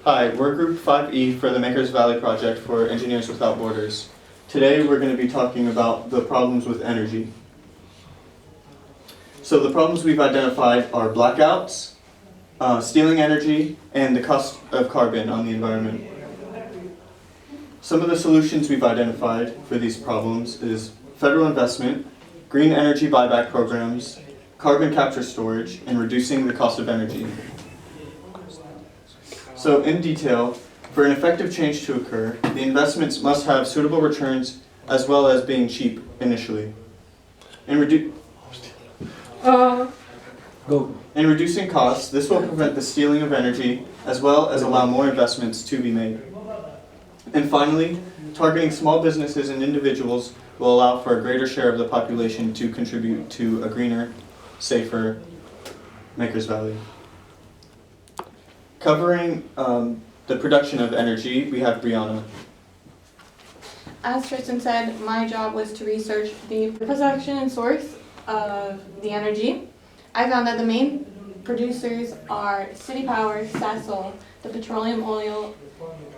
Hi, we're Group 5E for the Makers Valley Project for Engineers Without Borders. Today we're going to be talking about the problems with energy. So the problems we've identified are blackouts, stealing energy, and the cost of carbon on the environment. Some of the solutions we've identified for these problems is federal investment, green energy buyback programs, carbon capture storage, and reducing the cost of energy. So in detail, for an effective change to occur, the investments must have suitable returns as well as being cheap initially. In reducing costs, this will prevent the stealing of energy as well as allow more investments to be made. And finally, targeting small businesses and individuals will allow for a greater share of the population to contribute to a greener, safer Makers Valley. Covering the production of energy, we have Brianna. As Tristan said, my job was to research the production and source of the energy. I found that the main producers are City Power, Sasol, the Petroleum, Oil,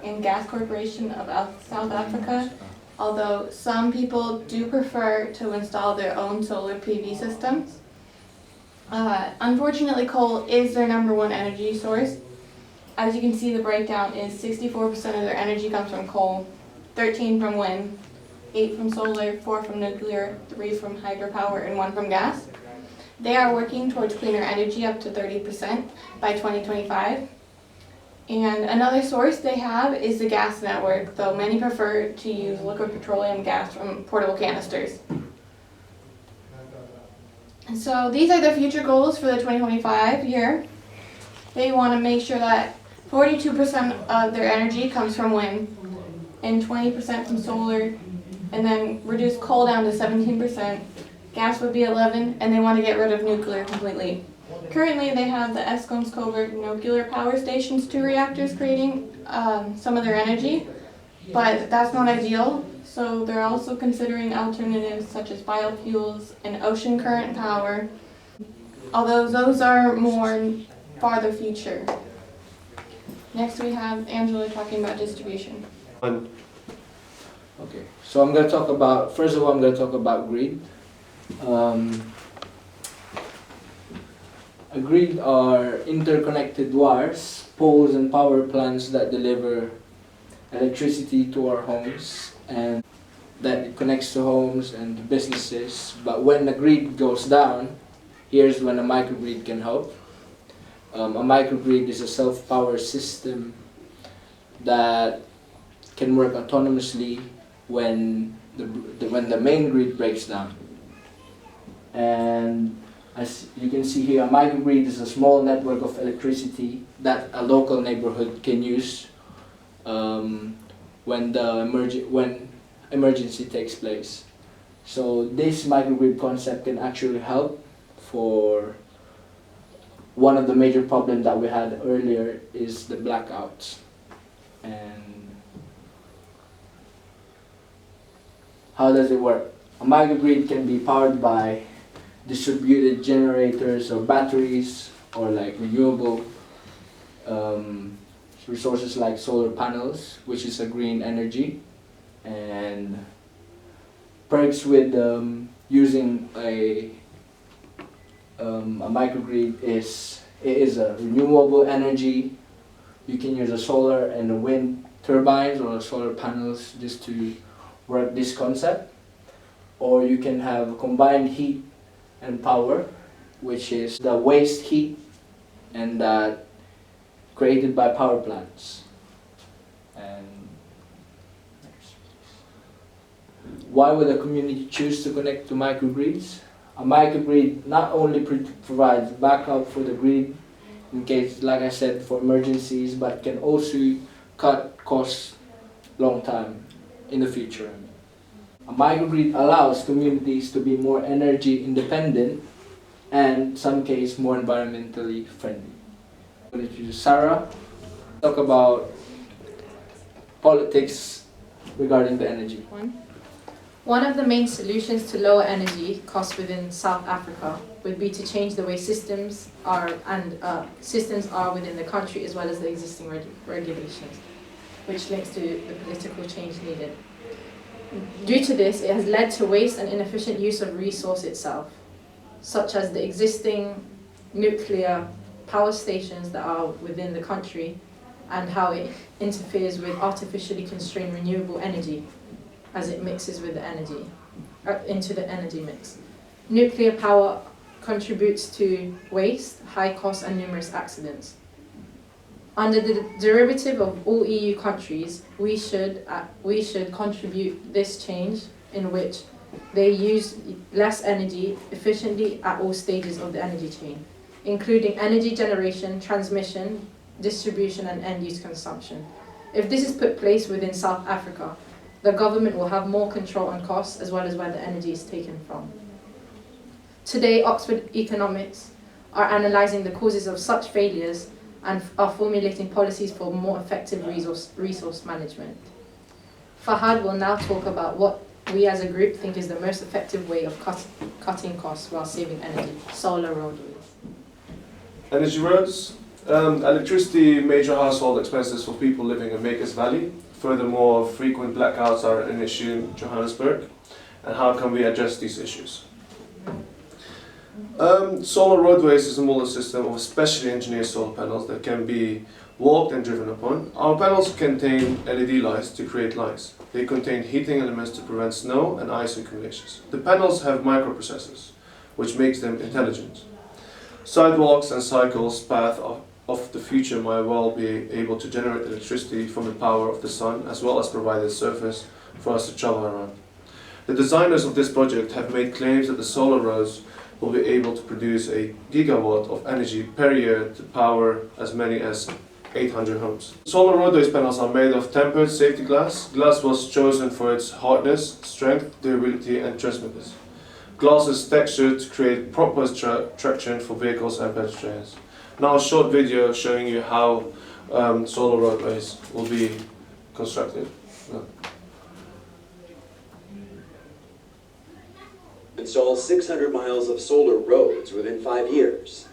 and Gas Corporation of South Africa, although some people do prefer to install their own solar PV systems. Unfortunately, coal is their #1 energy source. As you can see, the breakdown is 64% of their energy comes from coal, 13% from wind, 8% from solar, 4% from nuclear, 3% from hydropower, and 1% from gas. They are working towards cleaner energy up to 30% by 2025. And another source they have is the gas network, though many prefer to use liquid petroleum gas from portable canisters. And so these are the future goals for the 2025 year. They want to make sure that 42% of their energy comes from wind and 20% from solar, and then reduce coal down to 17%. Gas would be 11%, and they want to get rid of nuclear completely. Currently, they have the Eskom's Coburg nuclear power stations, 2 reactors creating some of their energy, but that's not ideal. So they're also considering alternatives such as biofuels and ocean current power, although those are more farther future. Next we have Angela talking about distribution. Okay, so I'm going to talk about, first of all, I'm going to talk about grid. A grid are interconnected wires, poles and power plants that deliver electricity to our homes, and that it connects to homes and businesses. But when the grid goes down, here's when a microgrid can help. A microgrid is a self-power system that can work autonomously when the main grid breaks down. And as you can see here, a microgrid is a small network of electricity that a local neighborhood can use when emergency takes place. So this microgrid concept can actually help for one of the major problems that we had earlier is the blackouts. And how does it work? A microgrid can be powered by distributed generators or batteries, or like renewable resources like solar panels, which is a green energy. And perks with using a microgrid is it is a renewable energy. You can use a solar and a wind turbines or solar panels just to work this concept, or you can have combined heat and power, which is the waste heat and that created by power plants. And why would a community choose to connect to microgrids? A microgrid not only provides backup for the grid in case, like I said, for emergencies, but can also cut costs long time in the future. A microgrid allows communities to be more energy independent and, in some cases, more environmentally friendly. I'm going to introduce Sarah, talk about politics regarding the energy. One of the main solutions to lower energy costs within South Africa would be to change the way systems are within the country, as well as the existing regulations, which links to the political change needed. Due to this, it has led to waste and inefficient use of resource itself, such as the existing nuclear power stations that are within the country, and how it interferes with artificially constrained renewable energy as it mixes with the energy, into the energy mix. Nuclear power contributes to waste, high costs, and numerous accidents. Under the derivative of all EU countries, we should contribute this change in which they use less energy efficiently at all stages of the energy chain, including energy generation, transmission, distribution, and end-use consumption. If this is put in place within South Africa, the government will have more control on costs as well as where the energy is taken from. Today, Oxford Economics are analysing the causes of such failures and are formulating policies for more effective resource management. Fahad will now talk about what we as a group think is the most effective way of cutting costs while saving energy: solar roadways. Energy roads. Electricity, major household expenses for people living in Makers Valley. Furthermore, frequent blackouts are an issue in Johannesburg. And how can we address these issues? Solar roadways is a model system of specially engineered solar panels that can be walked and driven upon. Our panels contain LED lights to create lights. They contain heating elements to prevent snow and ice accumulations. The panels have microprocessors, which makes them intelligent. Sidewalks and cycles path of the future might well be able to generate electricity from the power of the sun, as well as provide a surface for us to travel around. The designers of this project have made claims that the solar roads will be able to produce a gigawatt of energy per year to power as many as 800 homes. Solar roadways panels are made of tempered safety glass. Glass was chosen for its hardness, strength, durability, and transmittance. Glass is textured to create proper traction for vehicles and pedestrians. Now a short video showing you how solar roadways will be constructed. Install 600 miles of solar roads within 5 years.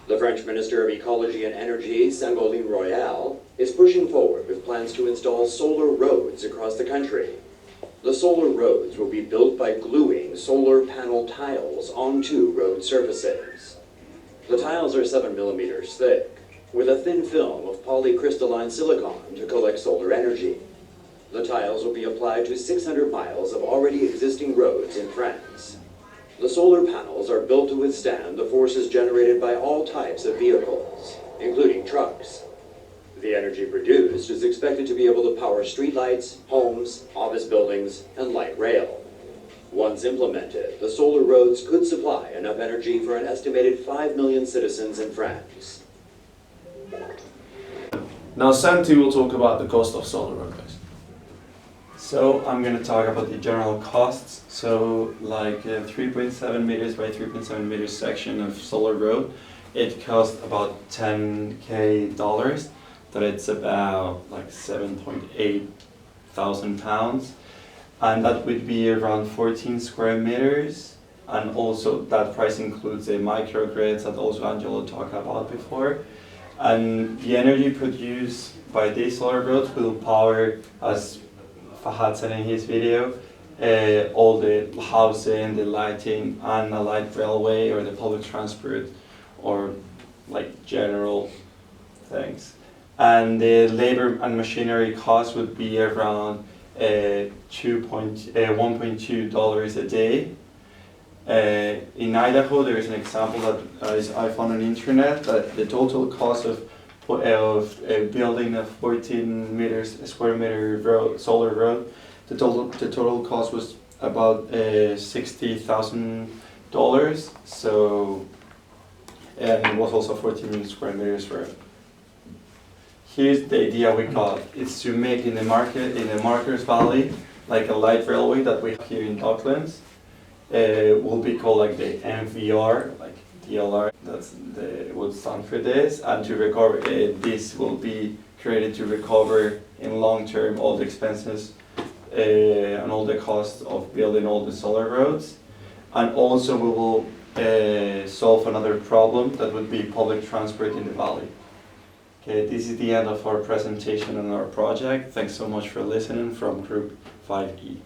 The French Minister of Ecology and Energy, Ségolène Royal, is pushing forward with plans to install solar roads across the country. The solar roads will be built by gluing solar panel tiles onto road surfaces. The tiles are 7 millimeters thick, with a thin film of polycrystalline silicon to collect solar energy. The tiles will be applied to 600 miles of already existing roads in France. The solar panels are built to withstand the forces generated by all types of vehicles, including trucks. The energy produced is expected to be able to power streetlights, homes, office buildings, and light rail. Once implemented, the solar roads could supply enough energy for an estimated 5 million citizens in France. Now Santi will talk about the cost of solar roadways. So I'm going to talk about the general costs. So like a 3.7 meters by 3.7 meters section of solar road, it costs about $10,000, but it's about like 7.8 thousand pounds. And that would be around 14 square meters. And also that price includes a microgrid that also Angelo talked about before. And the energy produced by these solar roads will power, as Fahad said in his video, all the housing, the lighting, and the light railway or the public transport or like general things. And the labor and machinery cost would be around $1.2 a day. In Idaho, there is an example that I found on the internet that the total cost of building a 14 square meter solar road, the total cost was about $60,000. So, and it was also 14 square meters road. Here's the idea we got. It's to make in the Markers Valley, like a light railway that we have here in Docklands. Will be called like the MVR, like DLR. That's would stand for this, and to recover this will be created to recover in long term all the expenses and all the costs of building all the solar roads, and also we will solve another problem that would be public transport in the valley. Okay, this is the end of our presentation on our project. Thanks so much for listening from Group 5E.